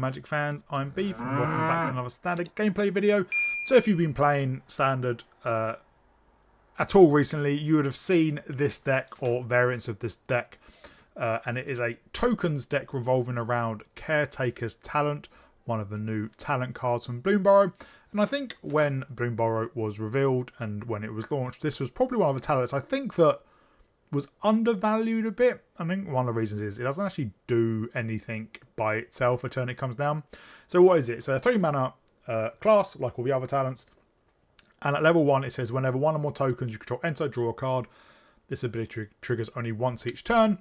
Magic fans, I'm Beef and welcome back to another standard gameplay video. So if you've been playing standard at all recently, you would have seen this deck or variants of this deck, and it is a tokens deck revolving around Caretaker's Talent, one of the new talent cards from Bloomburrow. And I think when Bloomburrow was revealed and when it was launched, this was probably one of the talents I think that was undervalued a bit. I think one of the reasons is it doesn't actually do anything by itself a turn it comes down. So what is it? It's a 3 mana class like all the other talents, and at level 1 it says whenever one or more tokens you control enter, draw a card. This ability triggers only once each turn.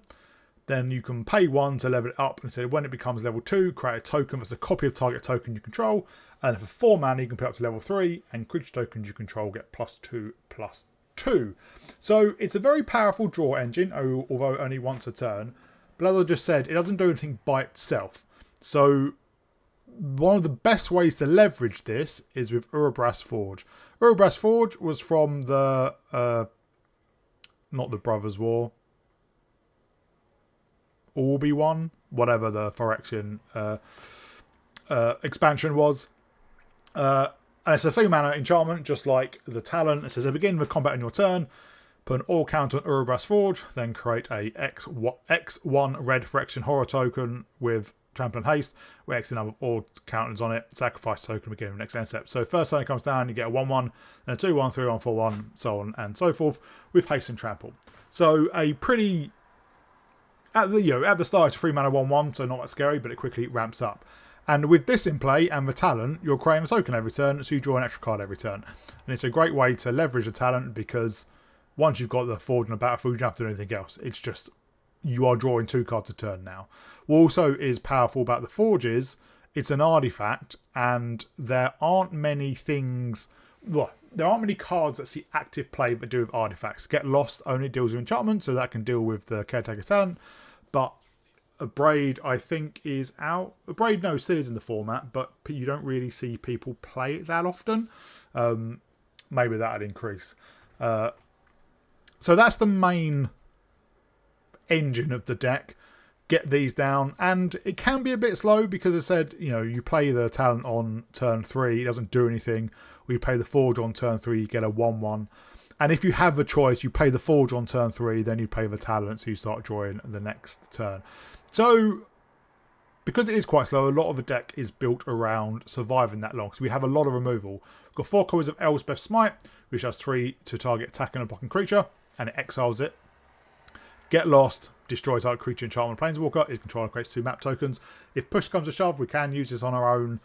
Then you can pay 1 to level it up, and so when it becomes level 2, create a token that's a copy of target token you control, and for 4 mana you can put up to level 3, and creature tokens you control get +2/+2. So it's a very powerful draw engine, although only once a turn. But as I just said, it doesn't do anything by itself. So one of the best ways to leverage this is with Urabrask Forge. Urabrask Forge was from the not the Brothers War, Orby one, whatever the Phyrexian expansion was. And it's a 3 mana enchantment, just like the talent. It says, at the beginning of combat on your turn, put an all counter on Urabrask Forge, then create a X1 red Phyrexian horror token with trample and haste, with X number of all counters on it, sacrifice token, beginning of next end step. So first turn it comes down, you get a 1/1, then a 2/1, 3/1, 4/1, so on and so forth, with haste and trample. So a pretty, at the start it's a 3 mana 1/1, so not that scary, but it quickly ramps up. And with this in play and the talent, you're creating a token every turn, so you draw an extra card every turn. And it's a great way to leverage a talent because once you've got the Forge and the Battlefield, you don't have to do anything else. It's just, you are drawing 2 cards a turn now. What also is powerful about the Forge is, it's an artifact, and there aren't many things, well, there aren't many cards that see active play but do with artifacts. Get Lost only deals with enchantment, so that can deal with the Caretaker's Talent, but a Braid, I think, is out. A Braid, no, still is in the format, but you don't really see people play it that often. Maybe that'd increase. So that's the main engine of the deck. Get these down, and it can be a bit slow because I said, you play the talent on turn 3, it doesn't do anything. Or you play the Forge on turn 3, you get a 1/1. And if you have the choice, you play the Forge on turn 3, then you play the talent, so you start drawing the next turn. So, because it is quite slow, a lot of the deck is built around surviving that long. So we have a lot of removal. We've got 4 copies of Elspeth's Smite, which has 3 to target attacking a blocking creature, and it exiles it. Get Lost, destroy target creature, enchantment, planeswalker. Its controller creates 2 map tokens. If push comes to shove, we can use this on our own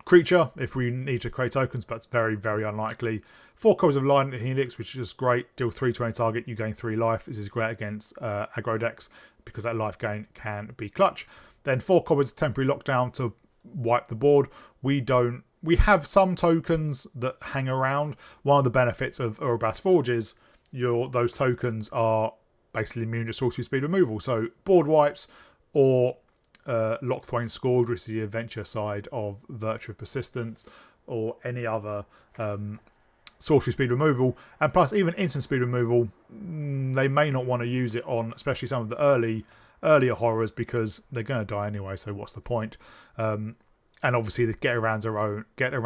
creature if we need to create tokens, but it's very, very unlikely. 4 copies of Lion Helix, which is just great. Deal 3 to any target, you gain 3 life. This is great against aggro decks because that life gain can be clutch. Then 4 copies of Temporary Lockdown to wipe the board. We have some tokens that hang around. One of the benefits of Urabrask Forge is those tokens are basically immune to sorcery speed removal. So board wipes or Lochthwain Scourge, which is the adventure side of Virtue of Persistence, or any other sorcery speed removal, and plus even instant speed removal, they may not want to use it on, especially some of the earlier horrors, because they're going to die anyway. So what's the point? And obviously the get around our own temporary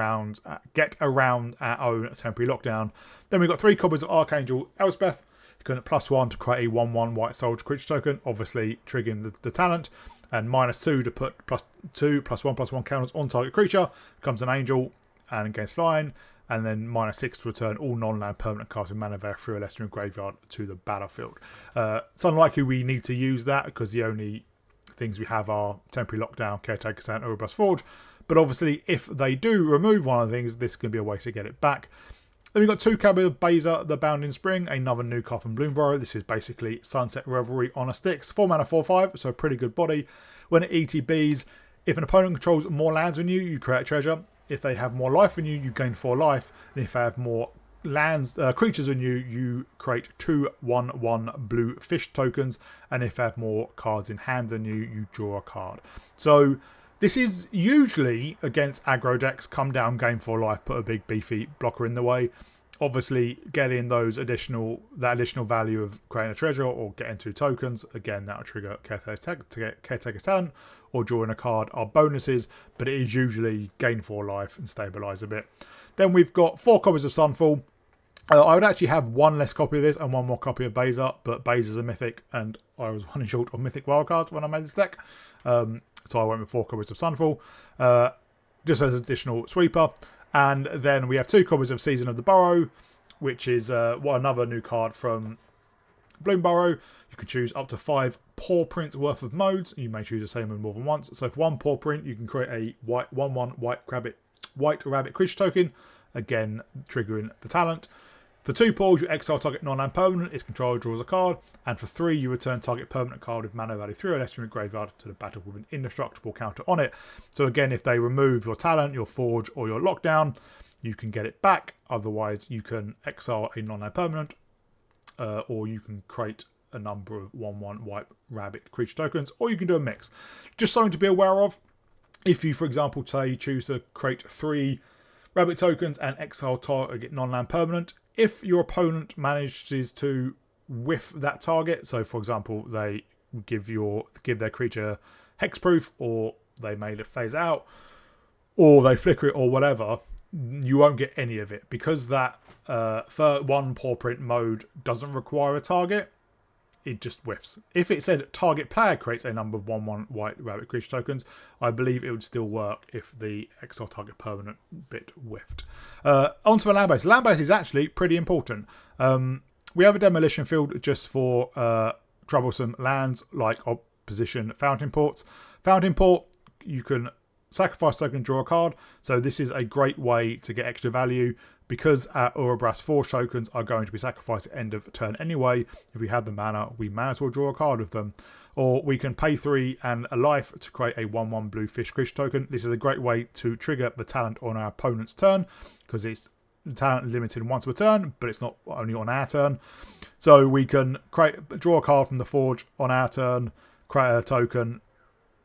lockdown. Then we've got 3 copies of Archangel Elspeth. You can +1 to create a 1/1 white soldier creature token, obviously triggering the talent. And -2 to put +2 +1/+1 counters on target creature. Becomes an angel and gains flying. And then -6 to return all non-land permanent cards with mana through a lesser graveyard to the battlefield. It's unlikely we need to use that because the only things we have are Temporary Lockdown, Caretaker, and Urabrask Forge. But obviously, if they do remove one of the things, this can be a way to get it back. Then we've got 2 copies of Baza, the Bounding Spring, another new card from Bloomburrow. This is basically Sunset Revelry on a Sticks. 4 mana 4/5, so a pretty good body. When it ETBs, if an opponent controls more lands than you, you create a treasure. If they have more life than you, you gain 4 life. And if they have more creatures than you, you create 2 1/1 blue fish tokens. And if they have more cards in hand than you, you draw a card. So this is usually against aggro decks. Come down, gain 4 life, put a big beefy blocker in the way. Obviously, getting that additional value of creating a treasure or getting 2 tokens, again, that'll trigger Caretaker talent or drawing a card are bonuses, but it is usually gain 4 life and stabilize a bit. Then we've got 4 copies of Sunfall. I would actually have 1 less copy of this and 1 more copy of Baza, but Baza's a mythic and I was running short of mythic wildcards when I made this deck. So I went with 4 copies of Sunfall, just as an additional sweeper. And then we have 2 copies of Season of the Burrow, which is another new card from Bloomburrow. You can choose up to 5 paw prints worth of modes. You may choose the same one more than once. So for 1 paw print, you can create a 1/1 white rabbit creature token, again triggering the talent. For 2 paws, you exile target non-land permanent. Its controller draws a card. And for 3, you return target permanent card with mana value 3 or less from your graveyard to the battle with an indestructible counter on it. So again, if they remove your talent, your forge, or your lockdown, you can get it back. Otherwise, you can exile a non-land permanent, or you can create a number of 1/1 white rabbit creature tokens, or you can do a mix. Just something to be aware of. If you, for example, say choose to create 3 rabbit tokens and exile target non-land permanent, if your opponent manages to whiff that target, so for example they give their creature hexproof, or they made it phase out, or they flicker it, or whatever, you won't get any of it because that 1 paw print mode doesn't require a target. It just whiffs. If it said target player creates a number of 1/1 white rabbit creature tokens, I believe it would still work if the exile target permanent bit whiffed. Onto the land base. Land base is actually pretty important. We have a demolition field just for troublesome lands like opposition fountain ports. Fountain port, you can sacrifice token and draw a card. So this is a great way to get extra value because our Urabrask Forge tokens are going to be sacrificed at the end of turn anyway. If we have the mana, we may as well draw a card with them. Or we can pay 3 and a life to create a 1/1 blue fish creature token. This is a great way to trigger the talent on our opponent's turn because it's talent limited once per turn, but it's not only on our turn. So we can draw a card from the Forge on our turn, create a token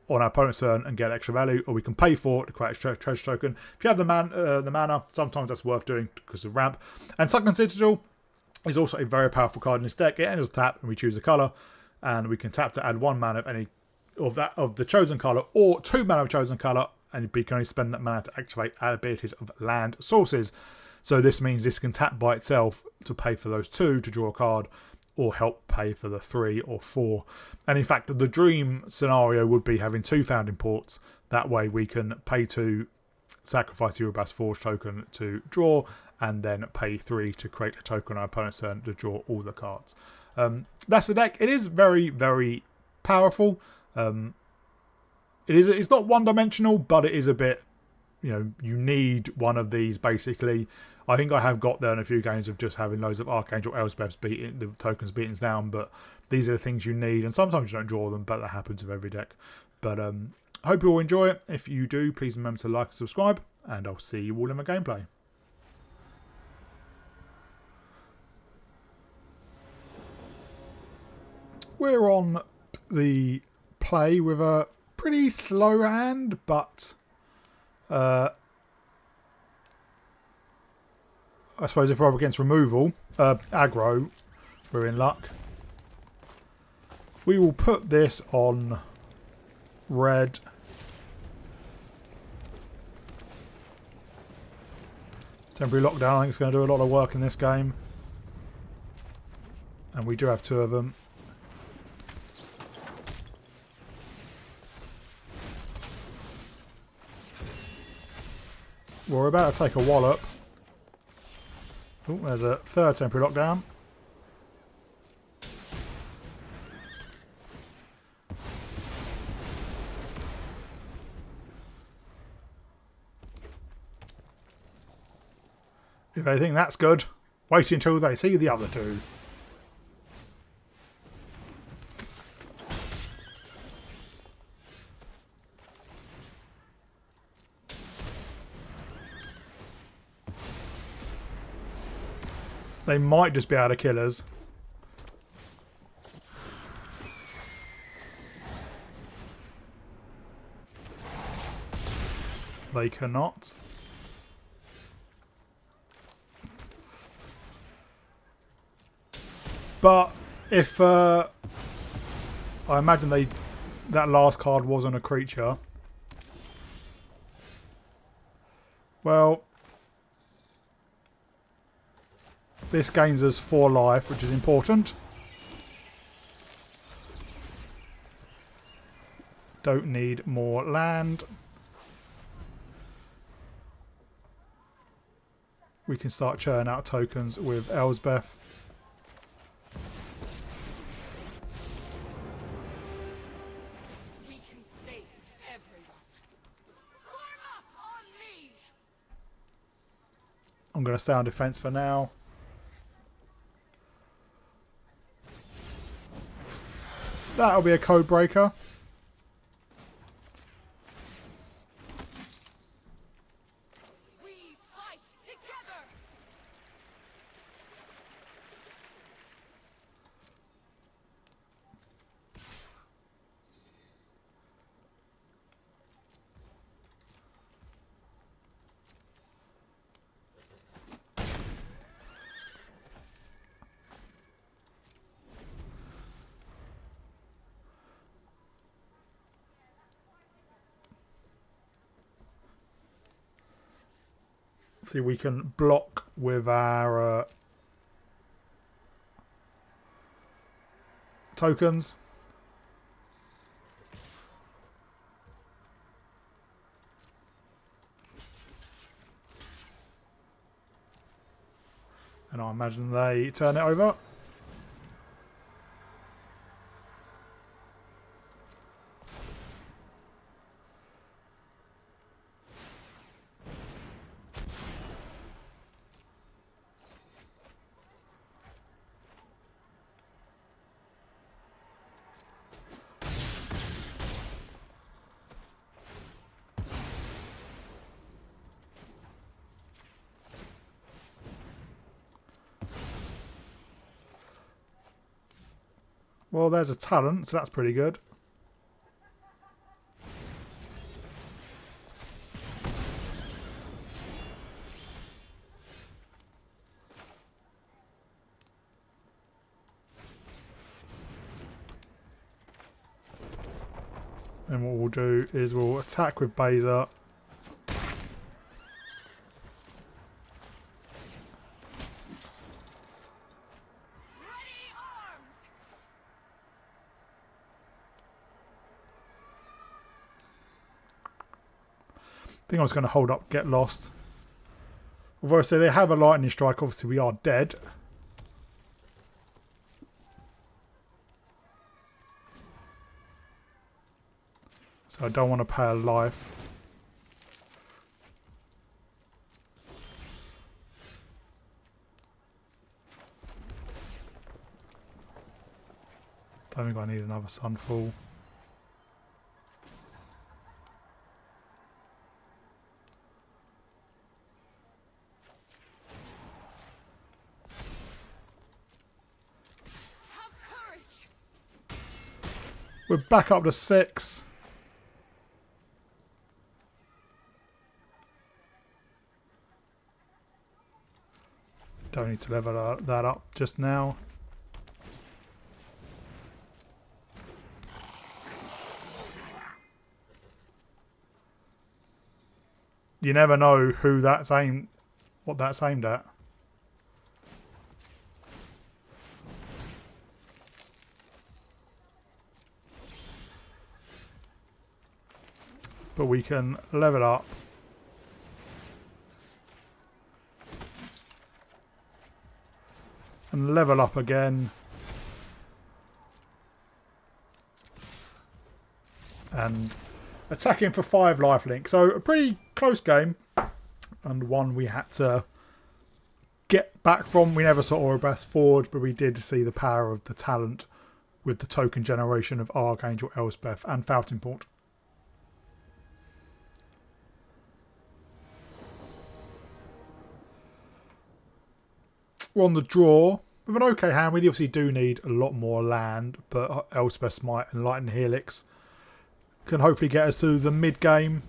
on our opponent's turn and get extra value, or we can pay for it to create a treasure token. If you have the mana, sometimes that's worth doing because of ramp. And Sunken Citadel is also a very powerful card in this deck. It enters tap and we choose a colour, and we can tap to add 1 mana of any of the chosen colour, or 2 mana of chosen colour, and you can only spend that mana to activate abilities of land sources. So this means this can tap by itself to pay for those 2 to draw a card, or help pay for the 3 or 4. And in fact, the dream scenario would be having 2 founding ports. That way we can pay 2, sacrifice the Urabrask Forge token to draw, and then pay 3 to create a token on our opponent's turn to draw all the cards. That's the deck. It is very, very powerful. It's not one-dimensional, but it is a bit, you need one of these basically. I think I have got there in a few games of just having loads of Archangel Elspeths beating the tokens beaten down, but these are the things you need, and sometimes you don't draw them, but that happens with every deck. But I hope you all enjoy it. If you do, please remember to like and subscribe, and I'll see you all in my gameplay. We're on the play with a pretty slow hand, but I suppose if we're up against removal, aggro, we're in luck. We will put this on red. Temporary lockdown, I think it's going to do a lot of work in this game. And we do have 2 of them. We're about to take a wallop. Oh, there's a 3rd temporary lockdown. If they think that's good, wait until they see the other 2. They might just be able to kill us. They cannot. But if I imagine that last card wasn't a creature. Well, this gains us 4 life, which is important. Don't need more land. We can start churning out tokens with Elsbeth. We can save everyone. Form up on me. I'm going to stay on defense for now. That'll be a code breaker. We fight together. See, we can block with our tokens. And I imagine they turn it over. Well, there's a talent, so that's pretty good. And what we'll do is we'll attack with Baser. I think I was going to hold up, get lost. Although I say they have a lightning strike, obviously we are dead. So I don't want to pay a life. Don't think I need another Sunfall. We're back up to 6. Don't need to level that up just now. You never know who that's what that's aimed at. But we can level up. And level up again. And attacking for 5 lifelink. So a pretty close game. And one we had to get back from. We never saw Urabrask Forge, but we did see the power of the talent with the token generation of Archangel, Elspeth and Fountain Port. We're on the draw with an okay hand. We obviously do need a lot more land, but Elspeth's Smite and Lightning Helix can hopefully get us to the mid game.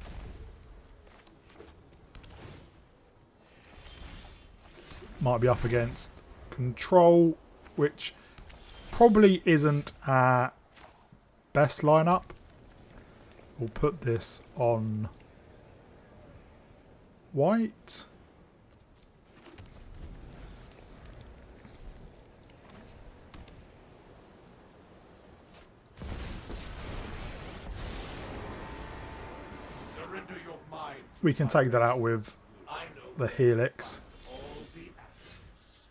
Might be up against Control, which probably isn't our best lineup. We'll put this on white. Surrender your mind. We can take that out with the Helix. All the answers.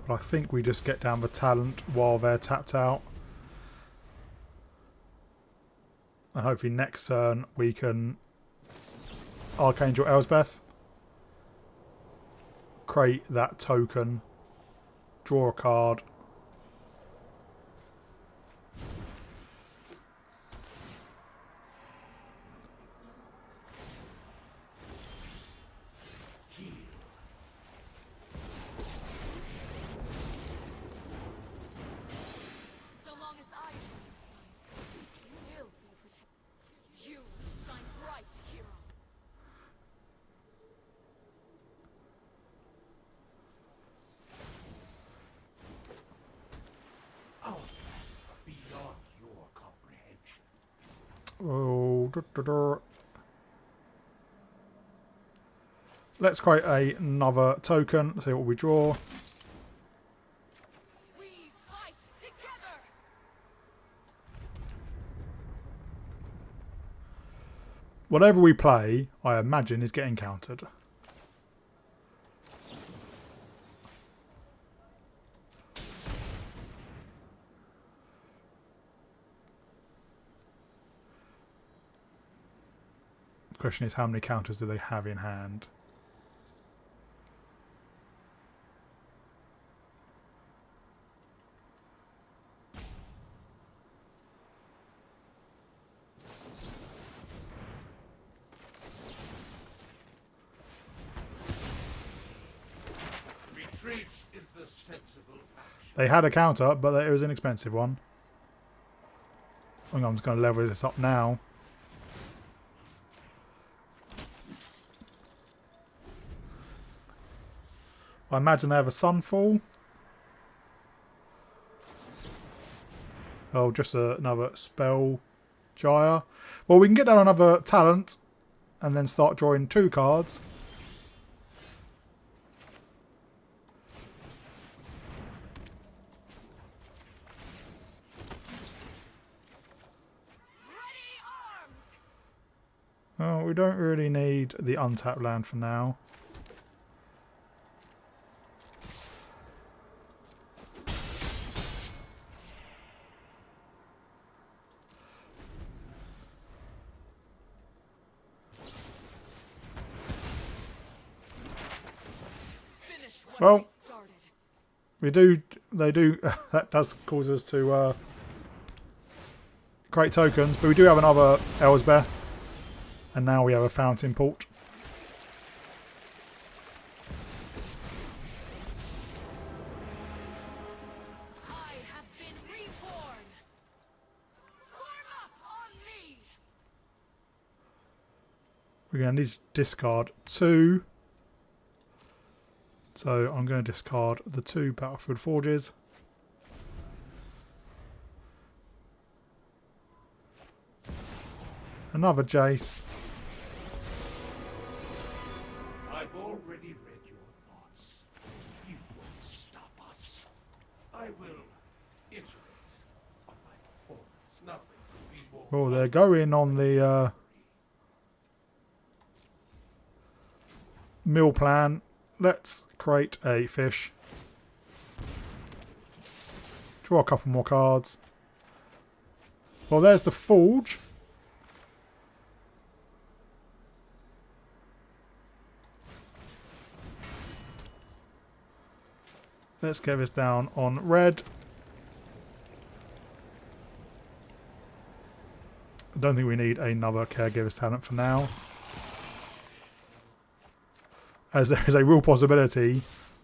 But I think we just get down the talent while they're tapped out. And hopefully next turn we can Archangel Elsbeth. Create that token. Draw a card. So long as I am on your side, you will be protected. You shine bright, hero. Our plans are beyond your comprehension. Oh, let's create another token. See what we draw. We fight together. Whatever we play, I imagine, is getting countered. The question is, how many counters do they have in hand? Retreat is the sensible action. They had a counter, but it was an expensive one. I think I'm just going to level this up now. I imagine they have a Sunfall. Oh, just another Spell Gyre. Well, we can get down another talent and then start drawing 2 cards. Ready arms. Oh, we don't really need the untapped land for now. Finish what Well, we started. they do, that does cause us to create tokens, but we do have another Elsbeth, and now we have a Fountain Port. I have been reborn. Form up on me. We're going to need to discard 2. So I'm going to discard the 2 Battlefield Forges. Another Jace. I've already read your thoughts. You won't stop us. I will iterate on my performance. Nothing could be more. Oh, they're going on the mill plan. Let's create a fish. Draw a couple more cards. Well, there's the Forge. Let's get this down on red. I don't think we need another Caregiver's Talent for now, as there is a real possibility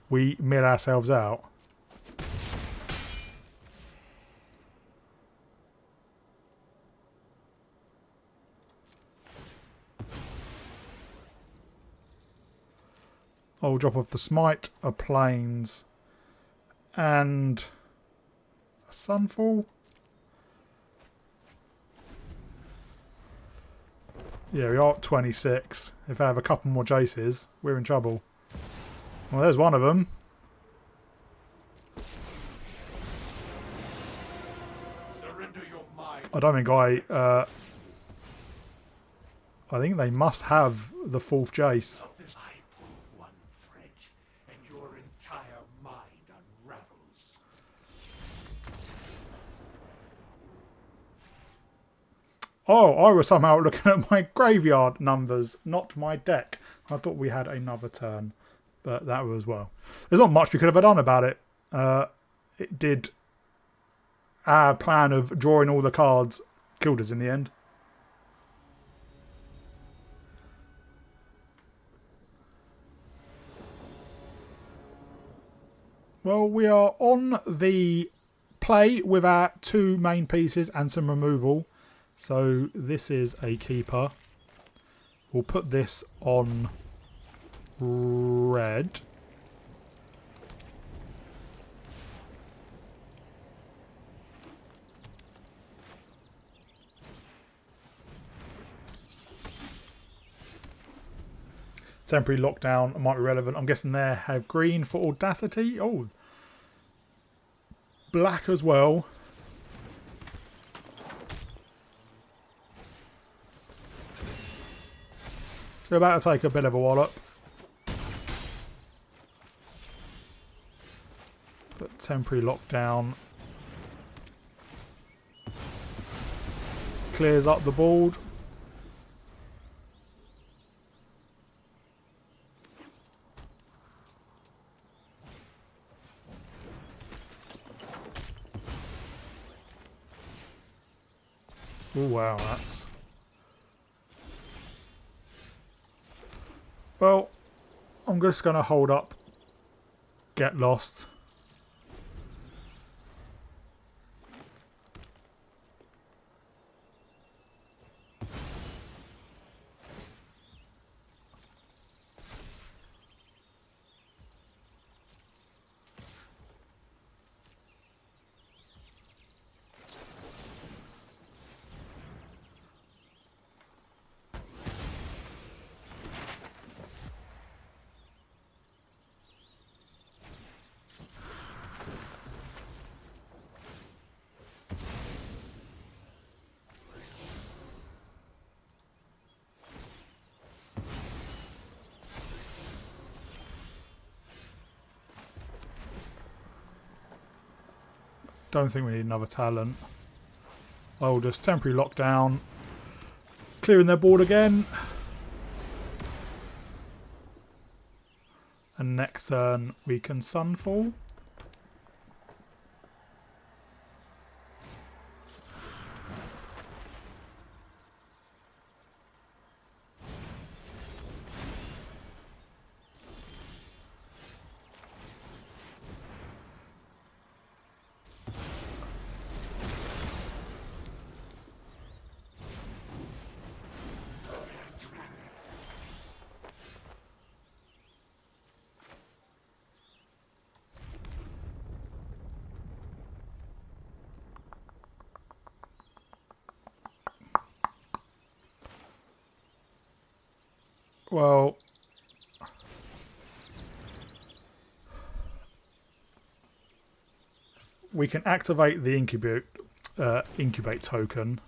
we mill ourselves out. I'll drop off the Smite, a Plains, and a Sunfall. Yeah, we are at 26. If I have a couple more Jaces, we're in trouble. Well, there's one of them. Surrender your mind. I don't think I think they must have the 4th Jace. Of this, I pull one thread, and your entire mind unravels. Oh, I was somehow looking at my graveyard numbers, not my deck. I thought we had another turn, but that was, well, there's not much we could have done about it. It did. Our plan of drawing all the cards killed us in the end. Well, we are on the play with our 2 main pieces and some removal. So this is a keeper. We'll put this on red. Temporary lockdown might be relevant. I'm guessing they have green for Audacity. Oh, black as well. So about to take a bit of a wallop. But temporary lockdown clears up the board. Oh wow, that's... Well, I'm just going to hold up, get lost. Don't think we need another talent. I'll just temporary lockdown. Clearing their board again. And next turn we can Sunfall. Well, we can activate the incubate token.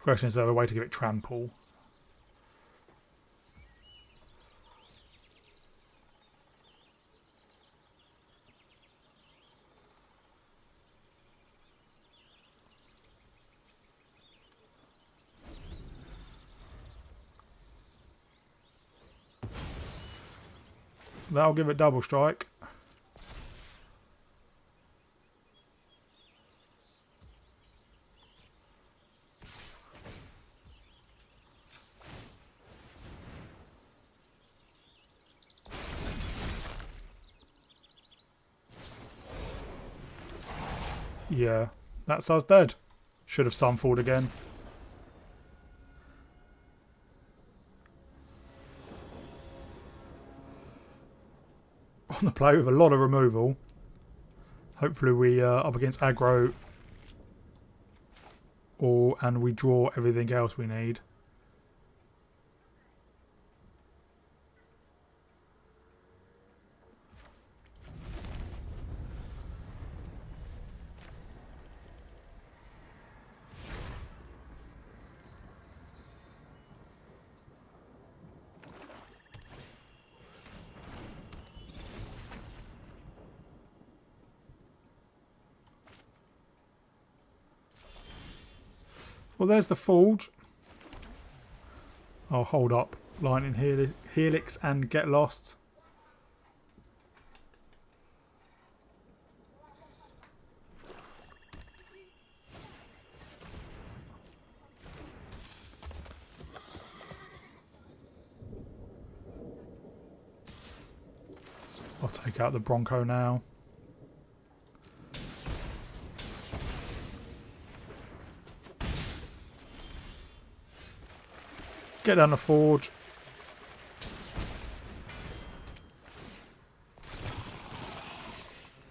Question is, there a way to give it trample? That'll give it double strike. Yeah, that's us dead. Should have Sunfalled again. on the play with a lot of removal. Hopefully we are up against aggro, and we draw everything else we need. Well, there's the Forge. I'll hold up Lightning Helix and Get Lost. I'll take out the Bronco now. Get down the Forge.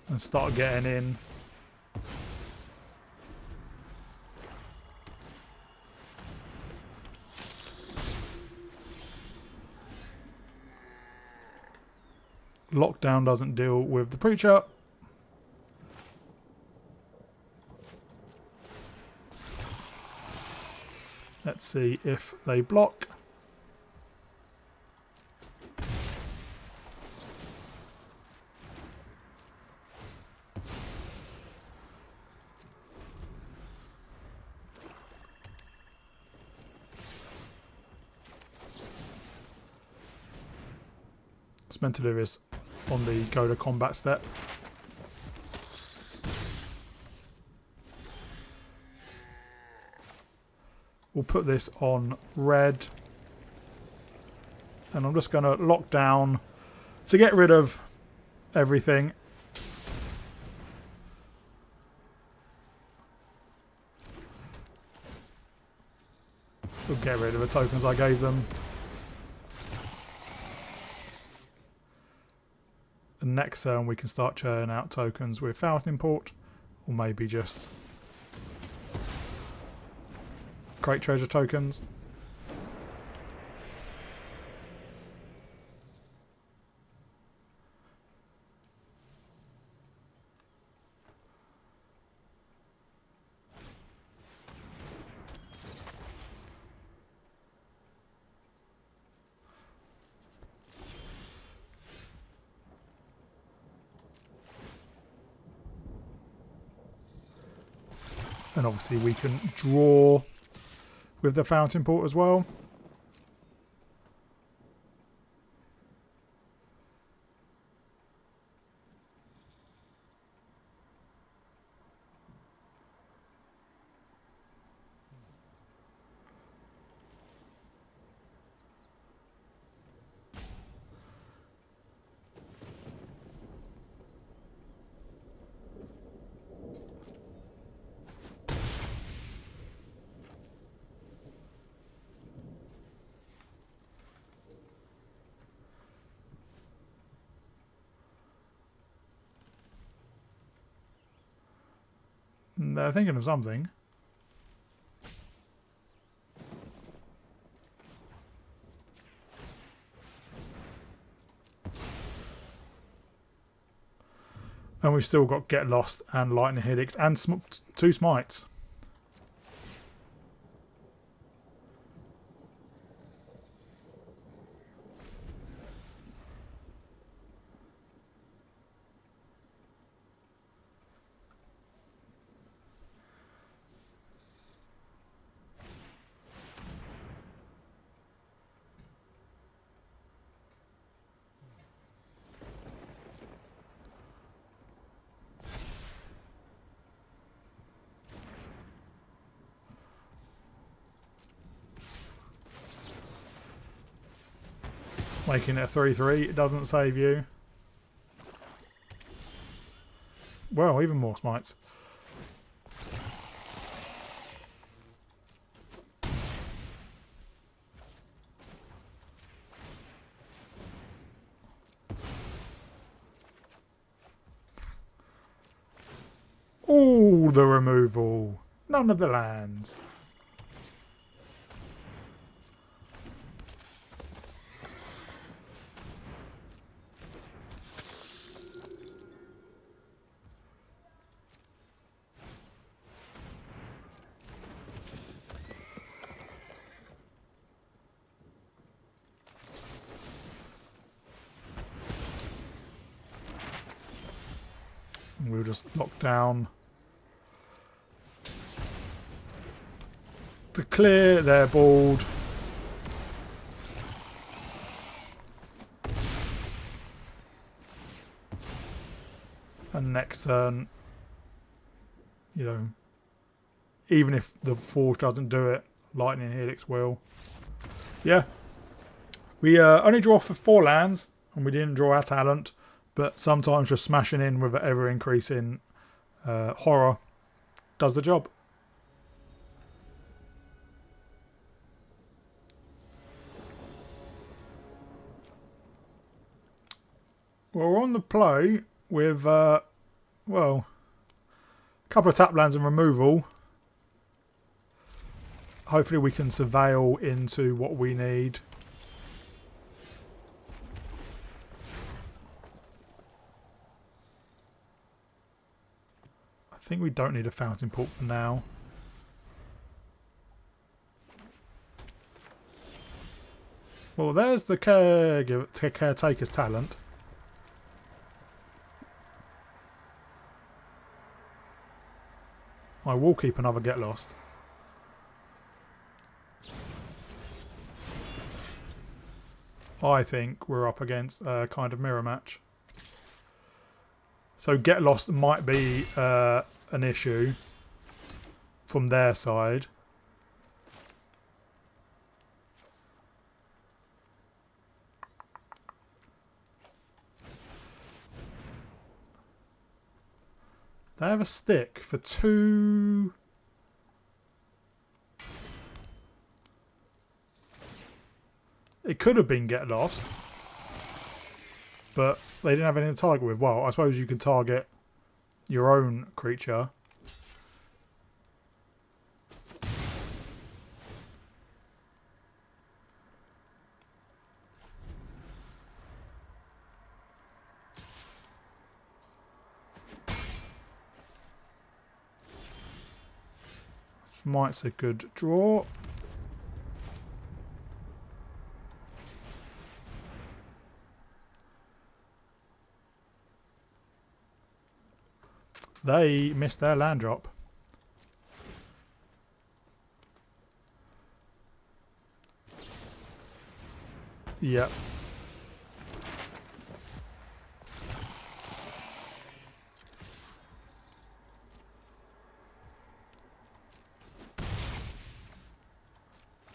And start getting in. Lockdown doesn't deal with the Preacher. Let's see if they block. It's meant to do this on the go to combat step. We'll put this on red, and I'm just going to lock down to get rid of everything. We'll get rid of the tokens I gave them. And next turn we can start churning out tokens with Fountain Import, or maybe just Great Treasure tokens. And obviously we can draw with the Fountain Port as well. They're thinking of something. And we've still got Get Lost and Lightning Helix and 2 Smites. Making it a 3-3, it doesn't save you. Well, even more Smites. All the removal. None of the lands. We'll just lock down to clear their board. And next turn, you know, even if the Forge doesn't do it, Lightning Helix will. Yeah. We only draw for 4 lands, and we didn't draw our talent. But sometimes just smashing in with an ever-increasing horror does the job. Well, we're on the play with, well, a couple of tap lands and removal. Hopefully we can surveil into what we need. I think we don't need a fountain port for now. Well, there's the Caretaker's talent. I will keep another Get Lost. I think we're up against a kind of mirror match. So Get Lost might be an issue from their side. They have a stick for 2... It could have been Get Lost, but they didn't have anything to target with. Well, I suppose you can target your own creature. Might's a good draw. They missed their land drop. Yep.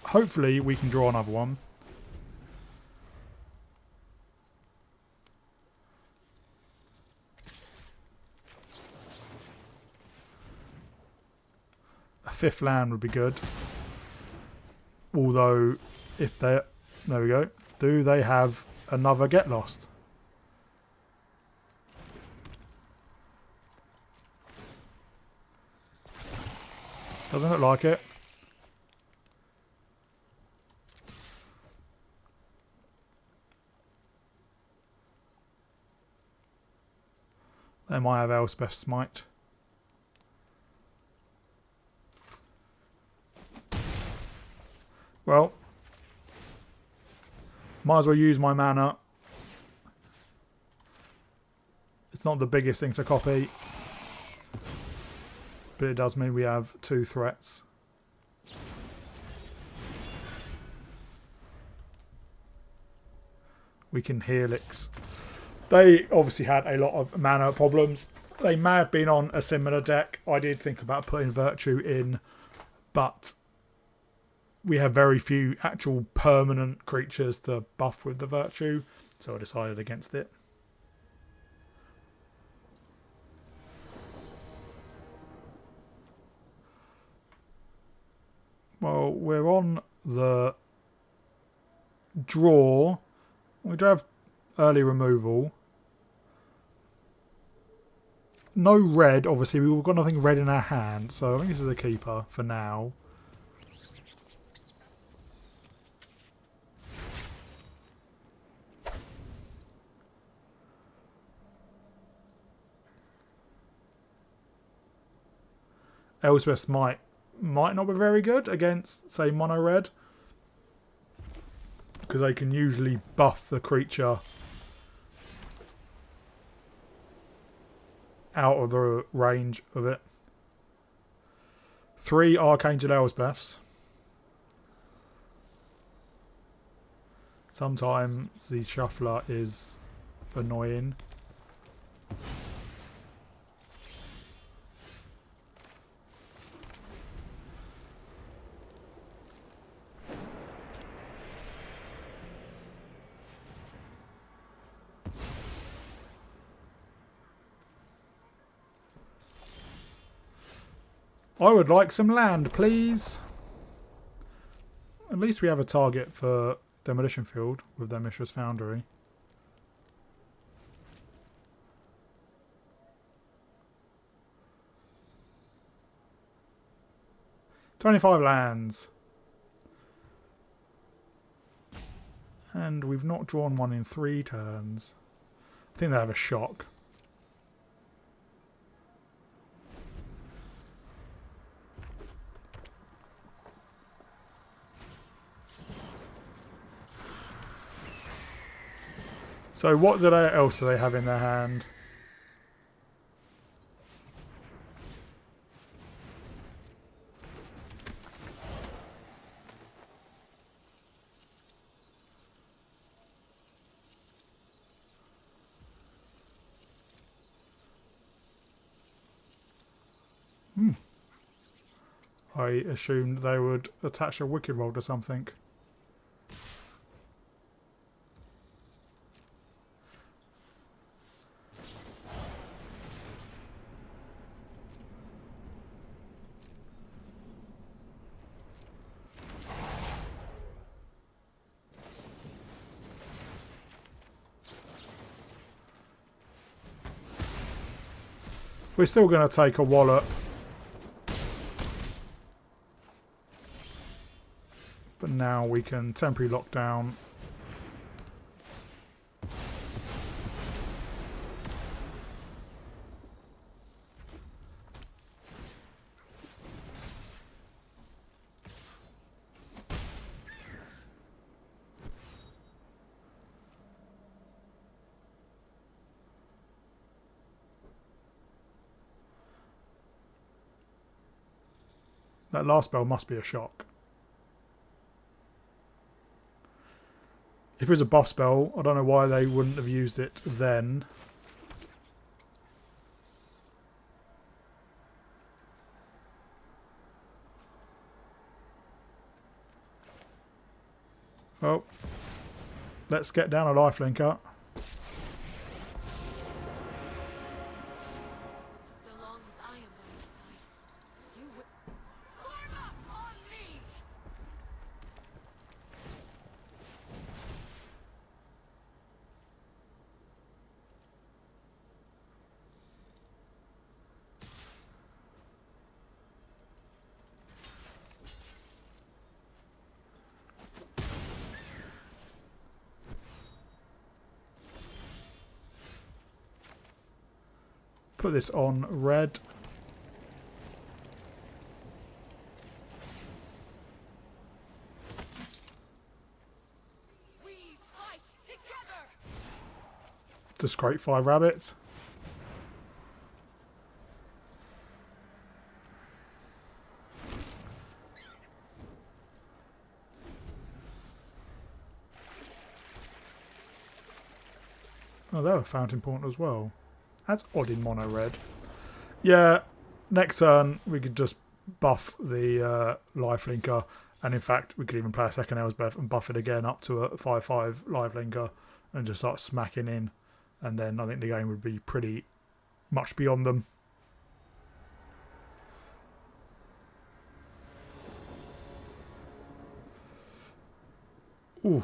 Hopefully we can draw another one. A 5th land would be good. Although, if they... There we go. Do they have another Get Lost? Doesn't look like it. They might have Elspeth's Smite. Well, might as well use my mana. It's not the biggest thing to copy, but it does mean we have 2 threats. We can Helix. They obviously had a lot of mana problems. They may have been on a similar deck. I did think about putting Virtue in, but we have very few actual permanent creatures to buff with the Virtue, so I decided against it. Well, we're on the draw. We do have early removal. no red, obviously. We've got nothing red in our hand, so I think this is a keeper for now. Elspeth might not be very good against, say, mono red, because they can usually buff the creature out of the range of it. 3 Archangel Elspeths. Sometimes the shuffler is annoying. I would like some land, please. At least we have a target for Demolition Field with their Mishra's Foundry. $25 lands. And we've not drawn one in 3 turns. I think they have a shock. So what else do they have in their hand? I assumed they would attach a Wicked Roll to something. We're still going to take a wallop. But now we can temporarily lock down. That last spell must be a shock. If it was a buff spell, I don't know why they wouldn't have used it then. Well, let's get down a lifelinker. Put this on red. We fight together. To scrape 5 rabbits. Oh, they were Fountain Point as well. That's odd in mono red. Yeah, next turn we could just buff the lifelinker, and in fact we could even play a second Elspeth and buff it again up to a 5/5 lifelinker and just start smacking in, and then I think the game would be pretty much beyond them. Ooh,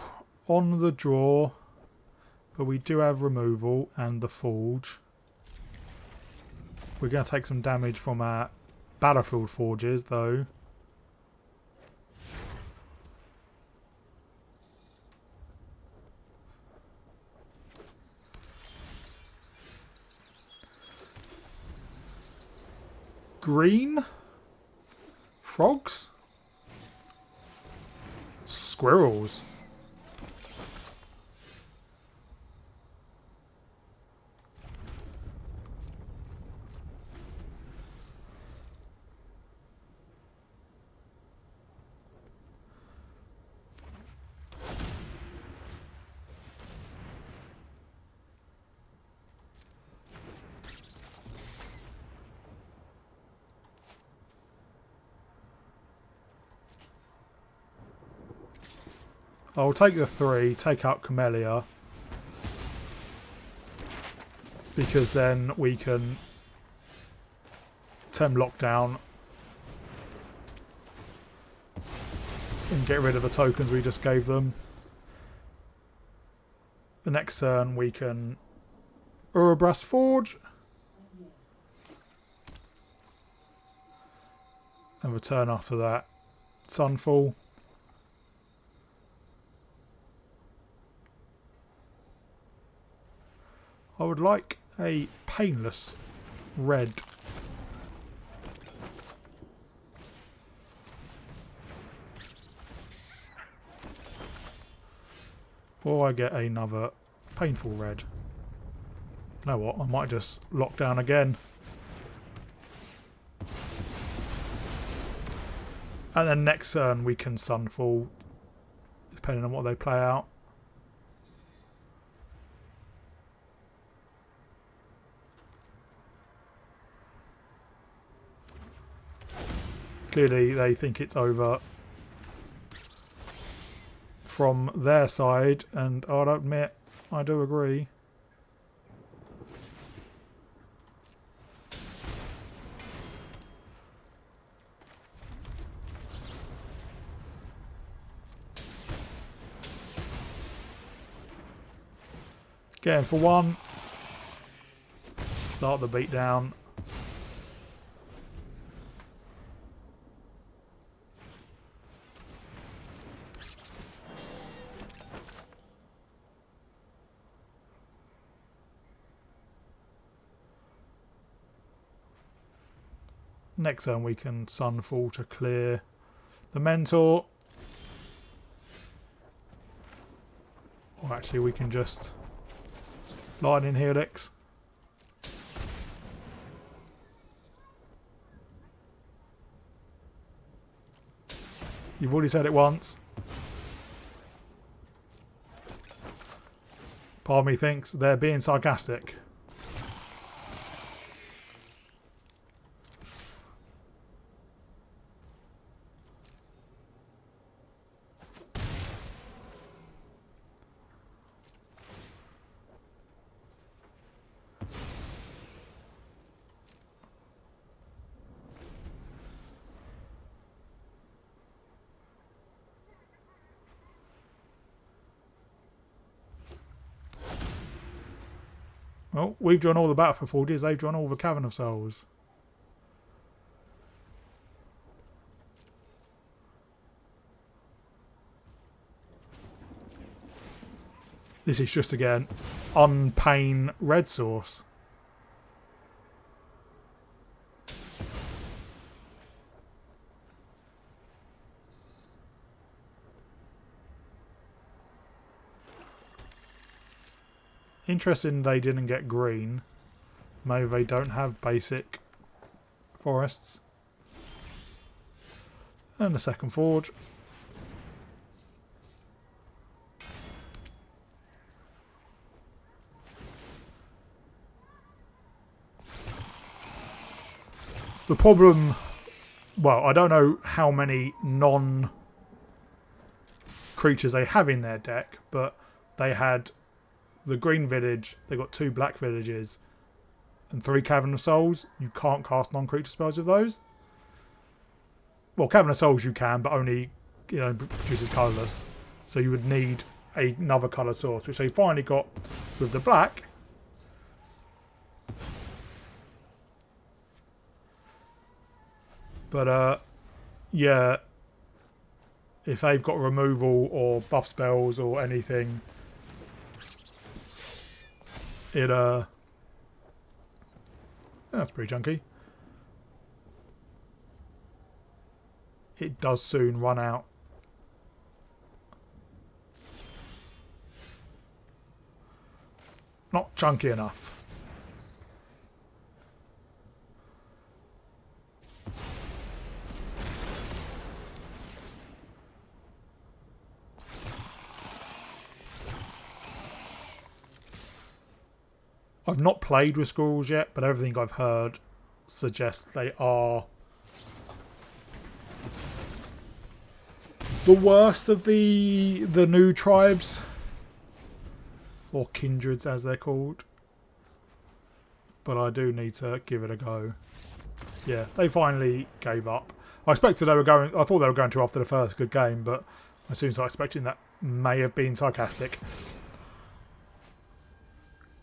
on the draw, but we do have removal and the forge. We're going to take some damage from our battlefield forges, though. Green? Frogs? Squirrels? I'll take the 3, take out Camellia, because then we can Tem Lockdown and get rid of the tokens we just gave them. The next turn we can Urabrask Forge and the turn after that Sunfall. I would like a painless red. Or I get another painful red. You know what, I might just lock down again. And then next turn we can Sunfall, depending on what they play out. Clearly they think it's over from their side, and I'll admit I do agree. Getting for 1. Start the beat down. Next turn we can Sunfall to clear the Mentor. Or actually we can just Lightning Helix. You've already said it once. Part of me thinks they're being sarcastic. Well, we've drawn all the Battlefield Forges, they've drawn all the Cavern of Souls. This is just, again, unpain red source. Interesting they didn't get green. Maybe they don't have basic forests. And a second forge. The problem, well, I don't know how many non-creatures they have in their deck, but they had the green village, they got 2 black villages and 3 Cavern of Souls. You can't cast non-creature spells with those. Well, Cavern of Souls you can, but only, you know, produces colourless. So you would need another colour source, which they finally got with the black. But yeah, if they've got removal or buff spells or anything, that's pretty chunky. It does soon run out. Not chunky enough. I've not played with squirrels yet, but everything I've heard suggests they are the worst of the new tribes, or kindreds as they're called. But I do need to give it a go. Yeah, they finally gave up. I expected they were going. I thought they were going to after the first good game, but as soon as I expected that may have been sarcastic.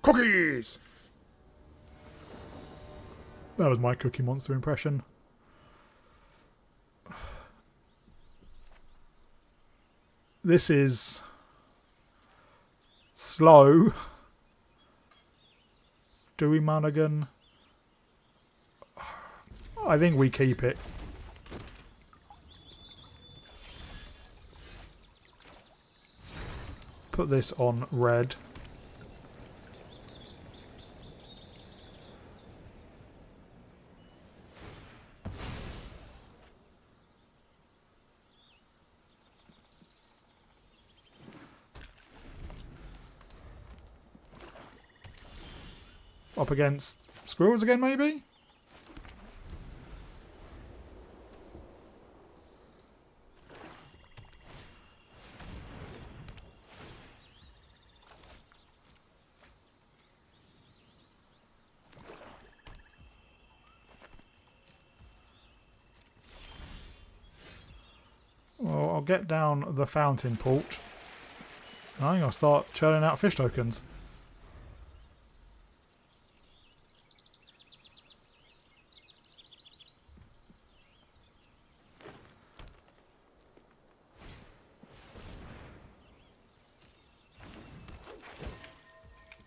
Cookies! That was my Cookie Monster impression. This is slow. Do we mulligan? I think we keep it. Put this on red. Up against squirrels again, maybe? Well, I'll get down the fountain port. I think I'll start churning out fish tokens.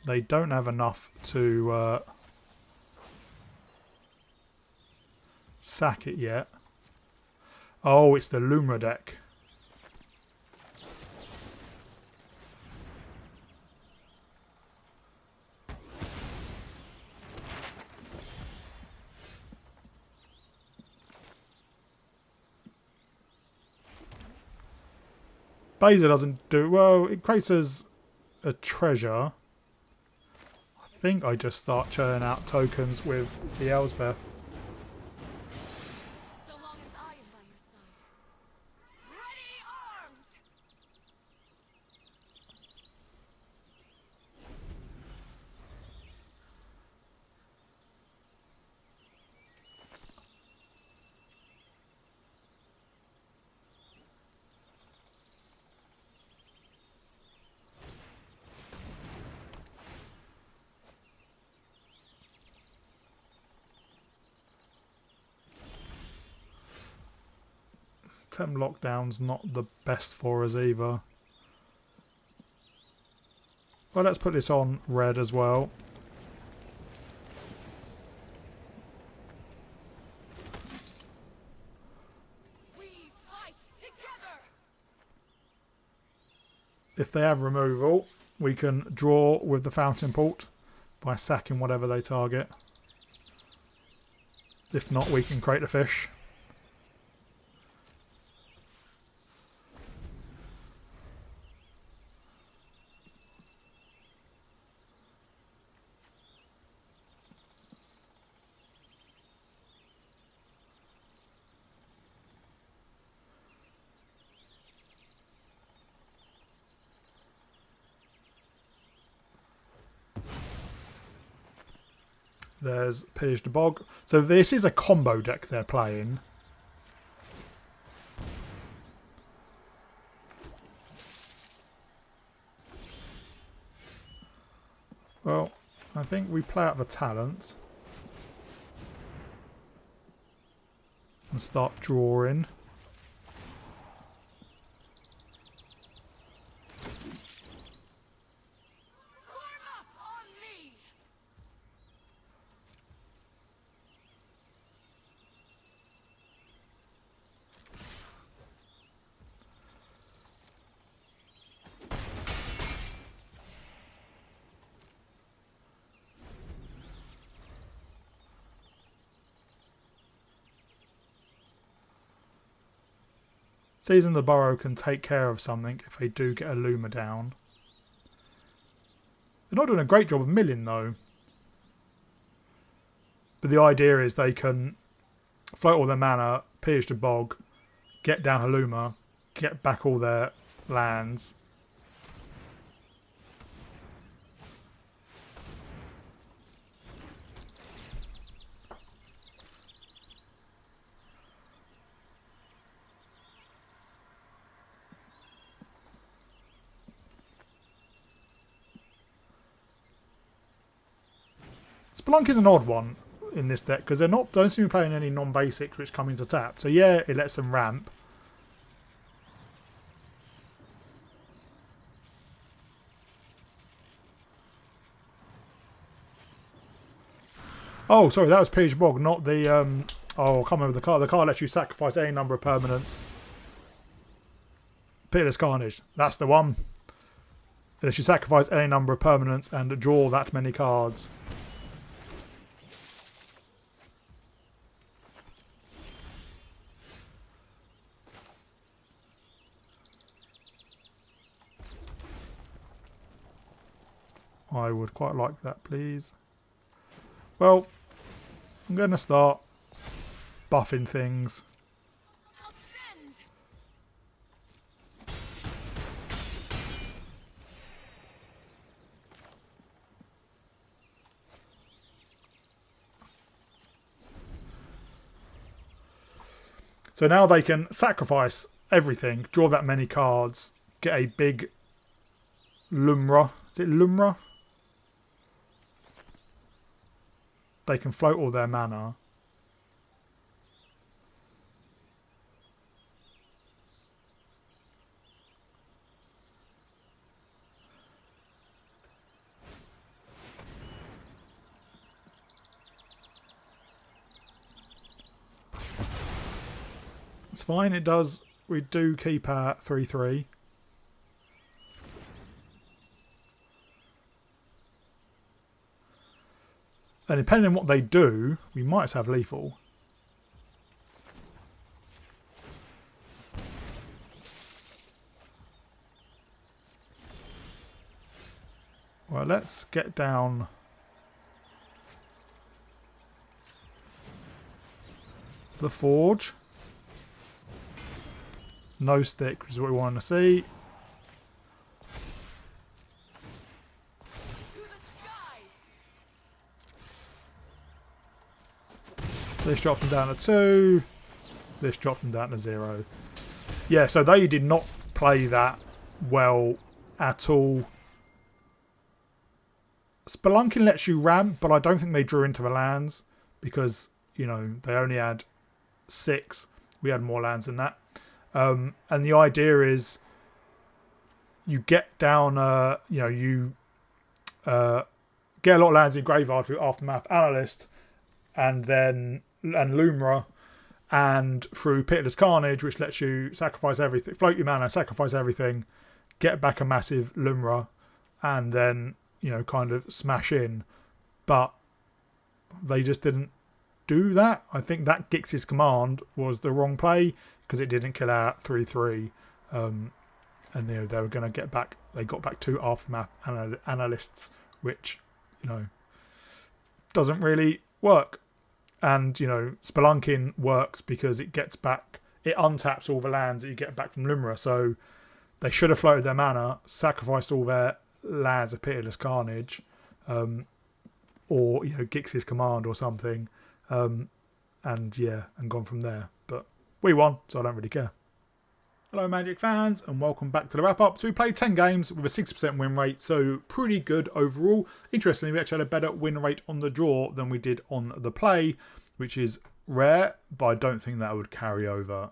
They don't have enough to sack it yet. Oh, it's the Boros Deck. Baser doesn't do well. It creates us a treasure. I think I just start churning out tokens with the Elspeth. So long as I am by your side. Ready arms! Temp lockdown's not the best for us either. Well, let's put this on red as well. We fight together! If they have removal, we can draw with the fountain port by sacking whatever they target. If not, we can create a fish. There's Pillage the Bog. So this is a combo deck they're playing. Well, I think we play out the talent. and start drawing. Form up on me. Season the Burrow can take care of something if they do get a Luma down. They're not doing a great job of milling though. But the idea is they can float all their mana, pillage the bog, get down a Luma, get back all their lands. Spelunk is an odd one in this deck because don't seem to be playing any non-basics which come into tap. So yeah, it lets them ramp. Oh, sorry, that was Pillage Bog, not the oh, I can't remember the card. The card lets you sacrifice any number of permanents. Pitiless Carnage, that's the one. It lets you sacrifice any number of permanents and draw that many cards. I would quite like that, please. Well, I'm going to start buffing things. Ascend. So now they can sacrifice everything, draw that many cards, get a big Lumra. Is it Lumra? They can float all their mana. It's fine, it does. We do keep our 3/3. And depending on what they do, we might have lethal. Well, let's get down the Forge. No stick, which is what we want to see. This drops them down to 2. This drops them down to 0. Yeah, so they did not play that well at all. Spelunking lets you ramp, but I don't think they drew into the lands because, you know, they only had 6. We had more lands than that. And the idea is you get down, you know, you get a lot of lands in graveyard through Aftermath Analyst and Lumra, and through Pitiless Carnage, which lets you sacrifice everything, float your mana, sacrifice everything, get back a massive Lumra, and then, you know, kind of smash in. But they just didn't do that. I think that Gix's command was the wrong play because it didn't kill out 3/3, and you know they were going to get back. They got back 2 Aftermath Analysts, which, you know, doesn't really work. And, you know, Spelunking works because it gets back, it untaps all the lands that you get back from Lumra. So they should have floated their mana, sacrificed all their lands of Pitiless Carnage, or, you know, Gix's command or something, and yeah, and gone from there. But we won, so I don't really care. Hello Magic fans, and welcome back to the wrap up. So we played 10 games with a 60% win rate, so pretty good overall. Interestingly, we actually had a better win rate on the draw than we did on the play, which is rare, but I don't think that would carry over.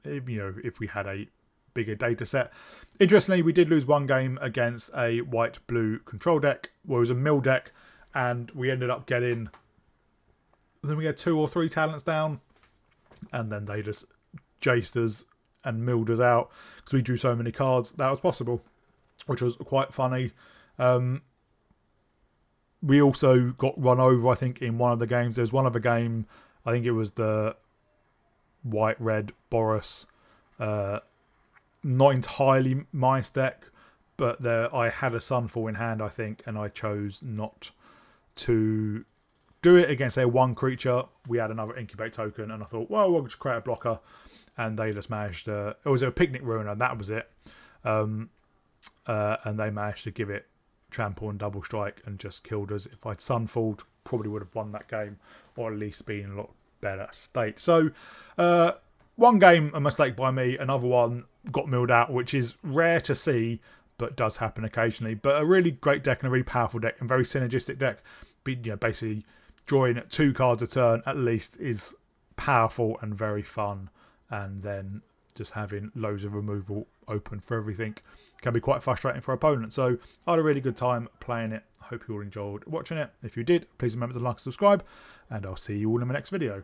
If we had a bigger data set. Interestingly, we did lose one game against a white-blue control deck, where it was a mill deck, and we ended up getting. Then we had 2 or 3 talents down, and then they just jaced us and milled us out because we drew so many cards that was possible, which was quite funny. We also got run over, I think, in one of the games. There was one other game, I think it was the white-red Boros. Not entirely my deck, but I had a Sunfall in hand, I think, and I chose not to do it against their 1 creature. We had another Incubate token, and I thought, well, we'll just create a blocker. And they just managed to... It was a Picnic Ruiner, and that was it. And they managed to give it Trample and Double Strike and just killed us. If I'd Sunfalled, probably would have won that game, or at least been in a lot better state. So, one game, a mistake by me. Another one got milled out, which is rare to see, but does happen occasionally. But a really great deck and a really powerful deck and very synergistic deck. Basically, drawing 2 cards a turn at least is powerful and very fun. And then just having loads of removal open for everything can be quite frustrating for opponents. So I had a really good time playing it. Hope you all enjoyed watching it. If you did, please remember to like and subscribe. And I'll see you all in my next video.